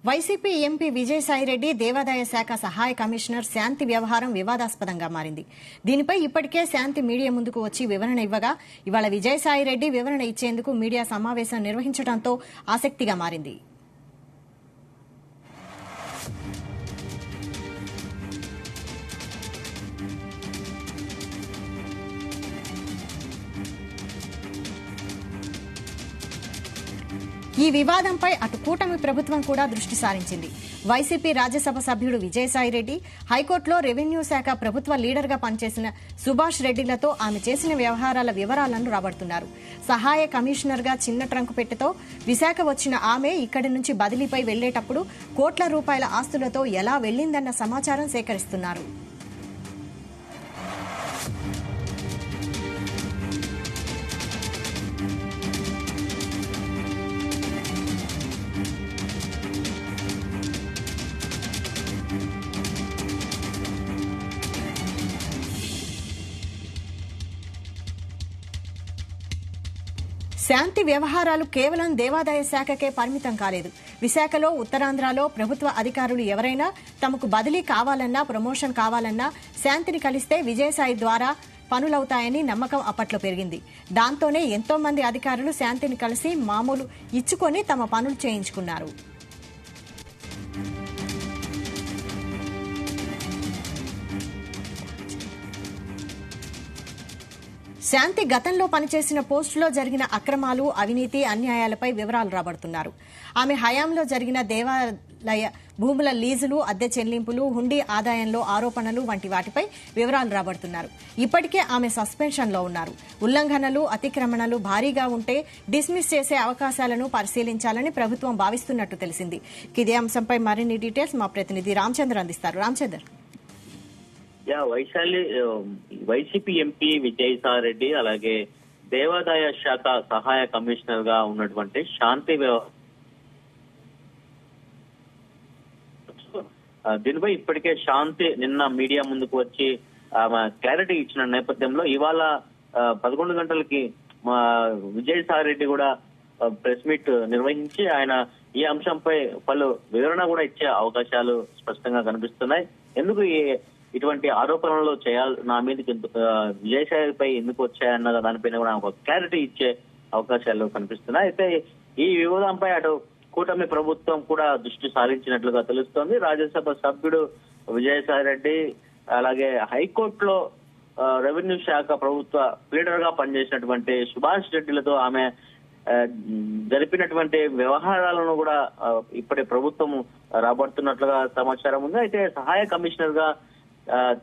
YCP MP Vijayasai Reddy దేవాదాయ శాఖ సహాయ కమిషనర్ శాంతి వ్యవహారం వివాదాస్పదంగా మారింది. దీనిపై ఇప్పటికే శాంతి మీడియా ముందుకు వచ్చి వివరణ ఇవ్వగా ఇవాళ విజయసాయిరెడ్డి వివరణ ఇచ్చేందుకు మీడియా సమావేశం నిర్వహించడంతో ఆసక్తిగా మారింది. ఈ వివాదంపై అటు కూటమి ప్రభుత్వం కూడా దృష్టి సారించింది. వైసీపీ రాజ్యసభ సభ్యుడు విజయసాయిరెడ్డి, హైకోర్టులో రెవెన్యూ శాఖ ప్రభుత్వ లీడర్గా పనిచేసిన సుభాష్ రెడ్డిలతో ఆమె చేసిన వ్యవహారాల వివరాలను రాబడుతున్నారు. సహాయ కమిషనర్గా చిన్న ట్రంకు పెట్టెతో విశాఖ వచ్చిన ఆమె ఇక్కడి నుంచి బదిలీపై వెళ్లేటప్పుడు కోట్ల రూపాయల ఆస్తులతో ఎలా వెళ్లిందన్న సమాచారం సేకరిస్తున్నారు. శాంతి వ్యవహారాలు కేవలం దేవాదాయ శాఖకే పరిమితం కాలేదు. విశాఖలో, ఉత్తరాంధ్రలో ప్రభుత్వ అధికారులు ఎవరైనా తమకు బదిలీ కావాలన్నా, ప్రమోషన్ కావాలన్నా శాంతిని కలిస్తే విజయసాయి ద్వారా పనులవుతాయని నమ్మకం అప్పట్లో పెరిగింది. దాంతోనే ఎంతో మంది అధికారులు శాంతిని కలిసి మామూలు ఇచ్చుకొని తమ పనులు చేయించుకున్నారు. శాంతి గతంలో పనిచేసిన పోస్టులో జరిగిన అక్రమాలు, అవినీతి, అన్యాయాలపై వివరాలు రాబడుతున్నారు. ఆమె హయాంలో జరిగిన దేవాలయ భూముల లీజులు, అద్దె చెల్లింపులు, హుండీ ఆదాయంలో ఆరోపణలు వంటి వాటిపై వివరాలు రాబడుతున్నారు. ఇప్పటికే ఆమె సస్పెన్షన్లో ఉన్నారు. ఉల్లంఘనలు, అతిక్రమణలు భారీగా ఉంటే డిస్మిస్ చేసే అవకాశాలను పరిశీలించాలని ప్రభుత్వం భావిస్తున్నట్టు తెలిసింది. ఇదే అంశంపై మరిన్ని డీటెయిల్స్ మా ప్రతినిధి రామచంద్ర అందిస్తారు. రామచంద్ర. వైసీపీ ఎంపీ విజయసాయిరెడ్డి అలాగే దేవాదాయ శాఖ సహాయ కమిషనర్ గా ఉన్నటువంటి శాంతి దీనిపై ఇప్పటికే శాంతి నిన్న మీడియా ముందుకు వచ్చి క్లారిటీ ఇచ్చిన నేపథ్యంలో ఇవాళ 11 గంటలకి విజయసాయిరెడ్డి కూడా ప్రెస్ మీట్ నిర్వహించి ఆయన ఈ అంశంపై పలు వివరణ కూడా ఇచ్చే అవకాశాలు స్పష్టంగా కనిపిస్తున్నాయి. ఎందుకు ఇటువంటి ఆరోపణలు చేయాలి, నా మీదకి విజయసాయిపై ఎందుకు వచ్చాయన్న దానిపైన కూడా ఒక క్లారిటీ ఇచ్చే అవకాశాలు కనిపిస్తున్నాయి. అయితే ఈ వివాదంపై అటు కూటమి ప్రభుత్వం కూడా దృష్టి సారించినట్లుగా తెలుస్తోంది. రాజ్యసభ సభ్యుడు విజయసాయిరెడ్డి అలాగే హైకోర్టులో రెవెన్యూ శాఖ ప్రభుత్వ లీడర్ గా పనిచేసినటువంటి సుభాష్ రెడ్డిలతో ఆమె జరిపినటువంటి వ్యవహారాలను కూడా ఇప్పటి ప్రభుత్వం రాబడుతున్నట్లుగా సమాచారం ఉంది. అయితే సహాయ కమిషనర్ గా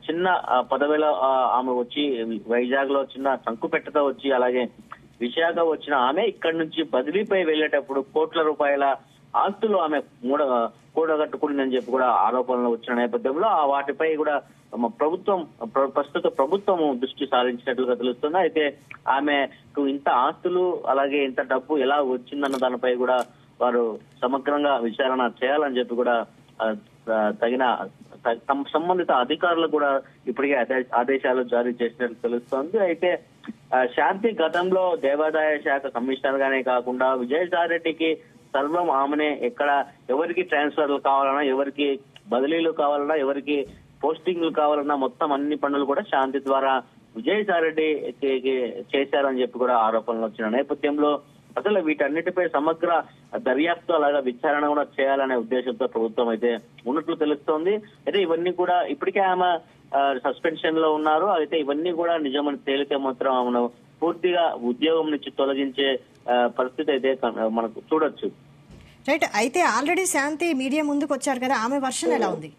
చిన్న పదవిలో ఆమె వచ్చి వైజాగ్ లో చిన్న సంకుపెట్టతో వచ్చి అలాగే విశాఖ వచ్చిన ఆమె ఇక్కడి నుంచి బదిలీపై వెళ్లేటప్పుడు కోట్ల రూపాయల ఆస్తులు ఆమె కూడగట్టుకుందని చెప్పి కూడా ఆరోపణలు వచ్చిన నేపథ్యంలో వాటిపై కూడా ప్రస్తుత ప్రభుత్వం దృష్టి సారించినట్లుగా తెలుస్తుంది. అయితే ఆమెకు ఇంత ఆస్తులు అలాగే ఇంత డబ్బు ఎలా వచ్చిందన్న దానిపై కూడా వారు సమగ్రంగా విచారణ చేయాలని చెప్పి కూడా తగిన సంబంధిత అధికారులు కూడా ఇప్పటికే ఆదేశాలు జారీ చేసినట్టు తెలుస్తోంది. అయితే శాంతి గతంలో దేవాదాయ శాఖ కమిషనర్ గానే కాకుండా విజయసాయిరెడ్డికి సర్వం ఆమెనే ఎక్కడ ఎవరికి ట్రాన్స్ఫర్లు కావాలన్నా, ఎవరికి బదిలీలు కావాలన్నా, ఎవరికి పోస్టింగ్లు కావాలన్నా మొత్తం అన్ని పనులు కూడా శాంతి ద్వారా విజయసాయిరెడ్డి చేశారని చెప్పి కూడా ఆరోపణలు వచ్చిన నేపథ్యంలో అసలు వీటన్నిటిపై సమగ్ర దర్యాప్తు అలాగా విచారణ కూడా చేయాలనే ఉద్దేశంతో ప్రభుత్వం అయితే ఉన్నట్లు తెలుస్తోంది. అయితే ఇవన్నీ కూడా ఇప్పటికే ఆమె సస్పెన్షన్ లో ఉన్నారు. అయితే ఇవన్నీ కూడా నిజమని తేలితే మాత్రం ఆమెను పూర్తిగా ఉద్యోగం నుంచి తొలగించే పరిస్థితి అయితే మనకు చూడొచ్చు. రైట్. అయితే ఆల్రెడీ శాంతి మీడియా ముందుకు వచ్చారు కదా, ఆమె వర్షన్ ఎలా ఉంది?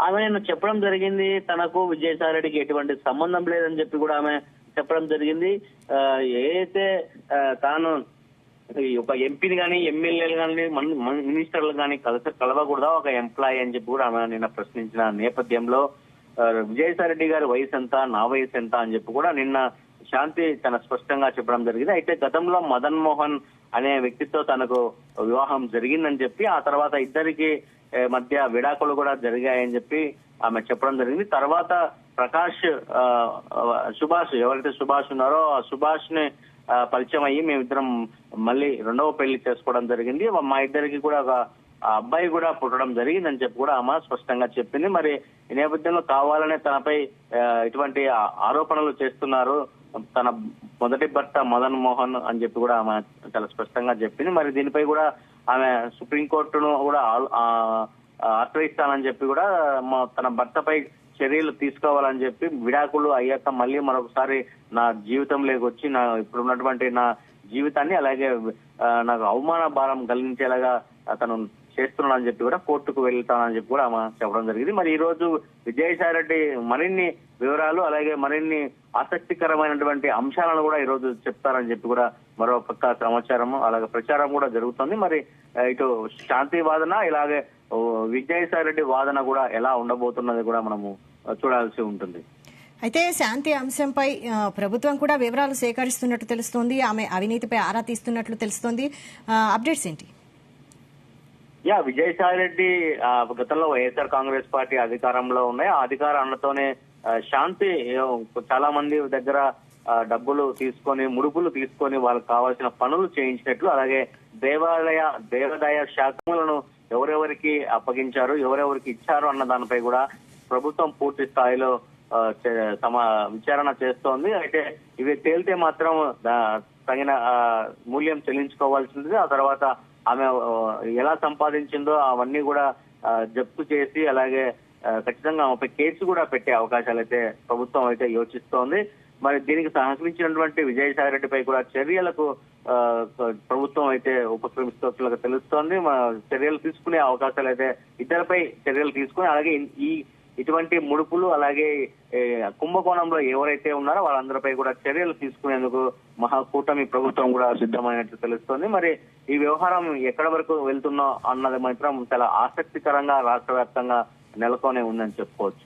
ఆమె చెప్పడం జరిగింది తనకు విజయసాయిరెడ్డికి ఎటువంటి సంబంధం లేదని చెప్పి కూడా ఆమె చెప్పడం జరిగింది. ఏదైతే తాను ఒక ఎంపీని కానీ, ఎమ్మెల్యేలు కానీ, మినిస్టర్లు కానీ కలవకూడదా ఒక ఎంప్లాయీ అని చెప్పి కూడా ఆమె నిన్న ప్రశ్నించిన నేపథ్యంలో విజయసాయిరెడ్డి గారి వయసు ఎంత, నా వయసు ఎంత అని చెప్పి కూడా నిన్న శాంతి తన స్పష్టంగా చెప్పడం జరిగింది. అయితే గతంలో మదన్ మోహన్ అనే వ్యక్తితో తనకు వివాహం జరిగిందని చెప్పి ఆ తర్వాత ఇద్దరికి మధ్య విడాకులు కూడా జరిగాయని చెప్పి ఆమె చెప్పడం జరిగింది. తర్వాత ప్రకాష్ సుభాష్ ఎవరైతే సుభాష్ ఉన్నారో ఆ సుభాష్ ని పరిచయం అయ్యి మేమిద్దరం మళ్ళీ రెండవ పెళ్లి చేసుకోవడం జరిగింది. మా ఇద్దరికి కూడా ఒక ఆ అబ్బాయి కూడా పుట్టడం జరిగిందని చెప్పి కూడా ఆమె స్పష్టంగా చెప్పింది. మరి ఈ నేపథ్యంలో కావాలనే తనపై ఇటువంటి ఆరోపణలు చేస్తున్నారు తన మొదటి భర్త మదన్ మోహన్ అని చెప్పి కూడా ఆమె చాలా స్పష్టంగా చెప్పింది. మరి దీనిపై కూడా ఆమె సుప్రీంకోర్టును కూడా ఆశ్రయిస్తానని చెప్పి కూడా తన భర్తపై చర్యలు తీసుకోవాలని చెప్పి విడాకులు అయ్యాక మళ్ళీ మరొకసారి నా జీవితంలోకి వచ్చి నా ఇప్పుడున్నటువంటి నా జీవితాన్ని అలాగే నాకు అవమాన భారం కలిగించేలాగా అతను చేస్తున్నాడని చెప్పి కూడా కోర్టుకు వెళ్తానని చెప్పి కూడా ఆమె చెప్పడం జరిగింది. మరి ఈ రోజు విజయసాయి రెడ్డి మరిన్ని వివరాలు అలాగే మరిన్ని ఆసక్తికరమైనటువంటి అంశాలను కూడా ఈ రోజు చెప్తారని చెప్పి కూడా మరో పక్క సమాచారం అలాగే ప్రచారం కూడా జరుగుతుంది. మరి ఇటు శాంతి వాదన ఇలాగే విజయసాయి రెడ్డి వాదన కూడా ఎలా ఉండబోతున్నది కూడా మనము చూడాల్సి ఉంటుంది. అయితే శాంతి అంశంపై ప్రభుత్వం కూడా వివరాలు సేకరిస్తున్నట్టు తెలుస్తోంది. ఆమె అవినీతిపై ఆరా తీస్తున్నట్లు తెలుస్తోంది. అప్డేట్స్ ఏంటి? విజయసాయి రెడ్డి గతంలో వైఎస్ఆర్ కాంగ్రెస్ పార్టీ అధికారంలో ఉన్నాయి. ఆ అధికారంతోనే శాంతి చాలా మంది దగ్గర డబ్బులు తీసుకొని ముడుపులు తీసుకొని వాళ్ళకి కావాల్సిన పనులు చేయించినట్లు అలాగే దేవాదాయ శాఖలను ఎవరెవరికి అప్పగించారు ఎవరెవరికి ఇచ్చారు అన్న దానిపై కూడా ప్రభుత్వం పూర్తి స్థాయిలో విచారణ చేస్తోంది. అయితే ఇవి తేలితే మాత్రం తగిన మూల్యం చెల్లించుకోవాల్సింది. ఆ తర్వాత ఆమె ఎలా సంపాదించిందో అవన్నీ కూడా జప్తు చేసి అలాగే ఖచ్చితంగా ఆమెపై కేసు కూడా పెట్టే అవకాశాలు అయితే ప్రభుత్వం అయితే యోచిస్తోంది. మరి దీనికి సహకరించినటువంటి విజయసాయి రెడ్డిపై కూడా చర్యలకు ప్రభుత్వం అయితే ఉపక్రమిస్తున్నట్లుగా తెలుస్తోంది. చర్యలు తీసుకునే అవకాశాలు అయితే ఇద్దరిపై చర్యలు తీసుకుని అలాగే ఇటువంటి ముడుపులు అలాగే కుంభకోణంలో ఎవరైతే ఉన్నారో వాళ్ళందరిపై కూడా చర్యలు తీసుకునేందుకు మహాకూటమి ప్రభుత్వం కూడా సిద్ధమైనట్లు తెలుస్తోంది. మరి ఈ వ్యవహారం ఎక్కడి వరకు వెళ్తున్నా అన్నది మాత్రం చాలా ఆసక్తికరంగా రాష్ట్ర వ్యాప్తంగా నెలకొనే ఉందని చెప్పుకోవచ్చు.